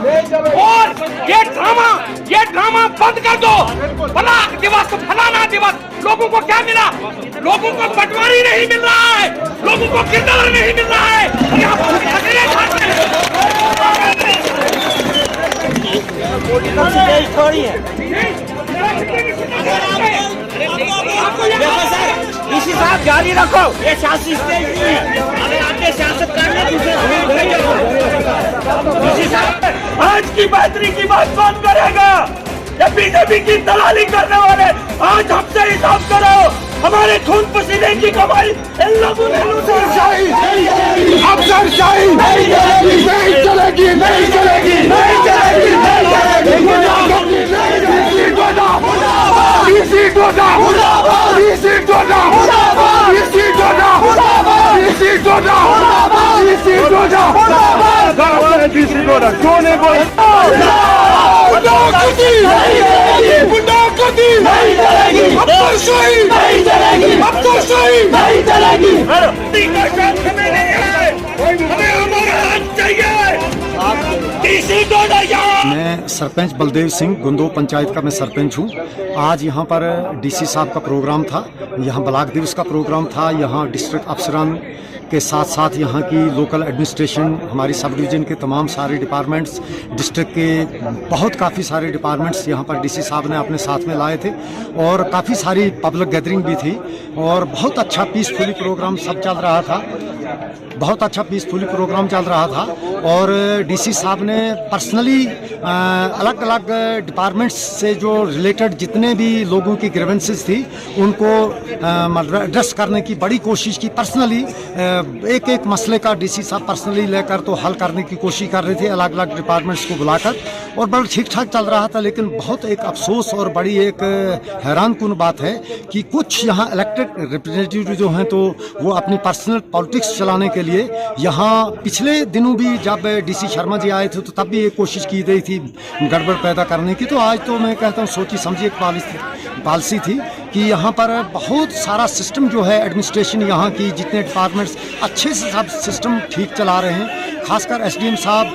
और ये ड्रामा बंद कर दो। ब्लॉक दिवस, फलाना दिवस, लोगों को क्या मिला? लोगों को पटवारी नहीं मिल रहा है, लोगों को किरदार नहीं मिल रहा है। यहाँ पर डीसी साहब जारी रखो, ये शासी स्टेज नहीं है। अगर आपने सियासत करना दूसरे डीसी साहब आज की बेहतरी की बात कौन करेगा? ये बीजेपी की दलाली करने वाले आज हमसे हिसाब करो। हमारे खून पसीने की कमाई इन लोगों ने अफसरशाही नहीं चलेगी, अफसरशाही नहीं चलेगी, नहीं चलेगी, नहीं चलेगी, नहीं चलेगी, नहीं चलेगी। डीसी डोडा, डीसी डोडा, डीसी डोडा, डीसी डोडा, डीसी डोडा, डीसी डोडा क्यों नहीं बोलता? नहीं चलेगी, अफसरशाही नहीं चलेगी, अफसरशाही नहीं चलेगी। हमें हमारा हक चाहिए। मैं सरपंच बलदेव सिंह, गुंदो पंचायत का मैं सरपंच हूँ। आज यहाँ पर डीसी साहब का प्रोग्राम था, यहाँ ब्लॉक दिवस का प्रोग्राम था। यहाँ डिस्ट्रिक्ट अफसरान के साथ साथ यहाँ की लोकल एडमिनिस्ट्रेशन, हमारी सब डिवीज़न के तमाम सारे डिपार्टमेंट्स, डिस्ट्रिक्ट के बहुत काफ़ी सारे डिपार्टमेंट्स यहाँ पर डीसी साहब ने अपने साथ में लाए थे और काफ़ी सारी पब्लिक गैदरिंग भी थी और बहुत अच्छा पीसफुली प्रोग्राम सब चल रहा था, बहुत अच्छा पीसफुली प्रोग्राम चल रहा था। और डीसी साहब ने पर्सनली अलग अलग डिपार्टमेंट्स से जो रिलेटेड जितने भी लोगों की ग्रीवेंसेस थी उनको एड्रेस करने की बड़ी कोशिश की। पर्सनली एक एक मसले का डीसी साहब पर्सनली लेकर तो हल करने की कोशिश कर रहे थे अलग अलग डिपार्टमेंट्स को बुलाकर, और बड़ा ठीक ठाक चल रहा था। लेकिन बहुत एक अफसोस और बड़ी एक हैरानकुन बात है कि कुछ यहाँ इलेक्टेड रिप्रेजेंटेटिव जो हैं तो वो अपनी पर्सनल पॉलिटिक्स चलाने के लिए यहाँ पिछले दिनों भी जब डीसी शर्मा जी आए थे तो तब भी एक कोशिश की गई थी गड़बड़ पैदा करने की। तो आज तो मैं कहता हूँ सोची समझी एक पॉलिसी थी कि यहाँ पर बहुत सारा सिस्टम जो है एडमिनिस्ट्रेशन यहाँ की जितने डिपार्टमेंट्स अच्छे से सब सिस्टम ठीक चला रहे हैं। खासकर एसडीएम साहब,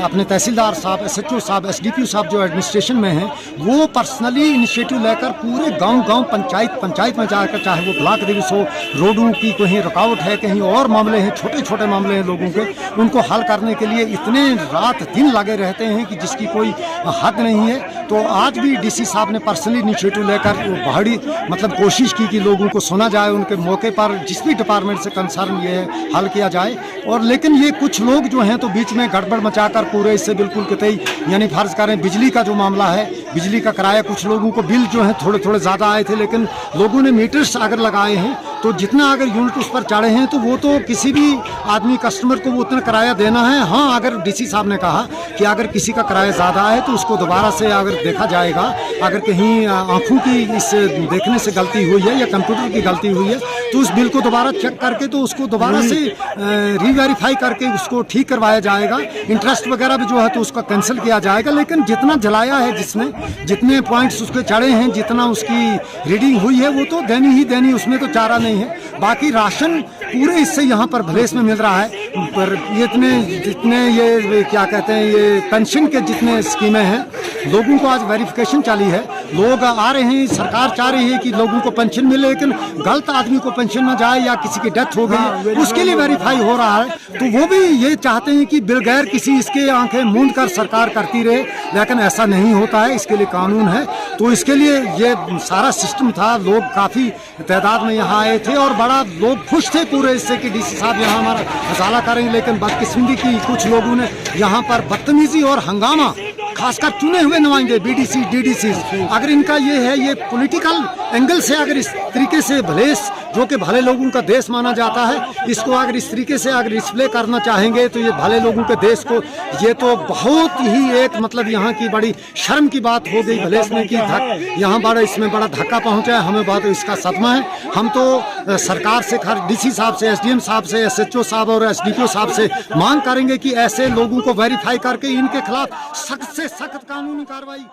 अपने तहसीलदार साहब, एसएचओ साहब, एसडीपीओ साहब जो एडमिनिस्ट्रेशन में हैं वो पर्सनली इनिशिएटिव लेकर पूरे गांव-गांव, पंचायत में जाकर, चाहे वो ब्लॉक दिवस हो, रोडों की कहीं रुकावट है, कहीं और मामले हैं, छोटे छोटे मामले हैं लोगों के, उनको हल करने के लिए इतने रात दिन लगे रहते हैं कि जिसकी कोई हद नहीं है। तो आज भी डीसी साहब ने पर्सनली इनिशिएटिव लेकर बड़ी मतलब कोशिश की कि लोगों को सुना जाए, उनके मौके पर जिस भी डिपार्टमेंट से कंसर्न ये है हल किया जाए। और लेकिन ये कुछ लोग जो हैं तो बीच में गड़बड़ मचाकर पूरे इससे बिल्कुल कतई, यानी फर्ज करें बिजली का जो मामला है, बिजली का किराया, कुछ लोगों को बिल जो है थोड़े थोड़े ज़्यादा आए थे, लेकिन लोगों ने मीटर्स अगर लगाए हैं तो जितना अगर यूनिट उस पर चढ़े हैं तो वो तो किसी भी आदमी कस्टमर को वो उतना किराया देना है। हाँ, अगर डीसी साहब ने कहा कि अगर किसी का किराया ज़्यादा है तो उसको दोबारा से अगर देखा जाएगा, अगर कहीं आँखों की इस देखने से गलती हुई है या कंप्यूटर की गलती हुई है तो उस बिल को दोबारा चेक करके तो उसको दोबारा से रीवेरीफाई करके उसको ठीक करवाया जाएगा। इंटरेस्ट वगैरह भी जो है तो उसका कैंसिल किया जाएगा। लेकिन जितना जलाया है जिसने, जितने पॉइंट्स उसके चढ़े हैं, जितना उसकी रीडिंग हुई है वो तो देनी ही देनी, उसमें तो चारा नहीं है। बाकी राशन पूरे इससे यहाँ पर भलेस में मिल रहा है, पर जितने ये क्या कहते हैं ये पेंशन के जितने स्कीमें हैं लोगों को आज वेरिफिकेशन चाली है, लोग आ रहे हैं, सरकार चाह रही है कि लोगों को पेंशन मिले, लेकिन गलत आदमी को पेंशन न जाए या किसी की डेथ हो गई उसके लिए वेरीफाई हो रहा है। तो वो भी ये चाहते हैं कि बगैर किसी इसके आंखें मूंद कर सरकार करती रहे, लेकिन ऐसा नहीं होता है, इसके लिए कानून है। तो इसके लिए ये सारा सिस्टम था, लोग काफ़ी तादाद में यहाँ आए थे और बड़ा लोग खुश थे पूरे इससे कि डीसी साहब यहाँ हमारा हसाला करेंगे। लेकिन बदकिस्मती की कुछ लोगों ने यहाँ पर बदतमीजी और हंगामा, खासकर चुने हुए नुमाइंदे बीडीसी डीडीसी, अगर इनका ये है ये पॉलिटिकल एंगल से अगर इस तरीके से भलेस जो कि भले लोगों का देश माना जाता है, इसको अगर इस तरीके से अगर डिस्प्ले करना चाहेंगे तो ये भले लोगों के देश को, ये तो बहुत ही एक मतलब यहाँ की बड़ी शर्म की बात हो गई भलेस में कि यहाँ बड़ा इसमें बड़ा धक्का पहुँचा है। हमें बहुत इसका सदमा है। हम तो सरकार से, डीसी साहब से, एसडीएम साहब से, एसएचओ साहब और एसडीपीओ साहब से मांग करेंगे कि ऐसे लोगों को वेरीफाई करके इनके खिलाफ सख्त से सख्त कानूनी कार्रवाई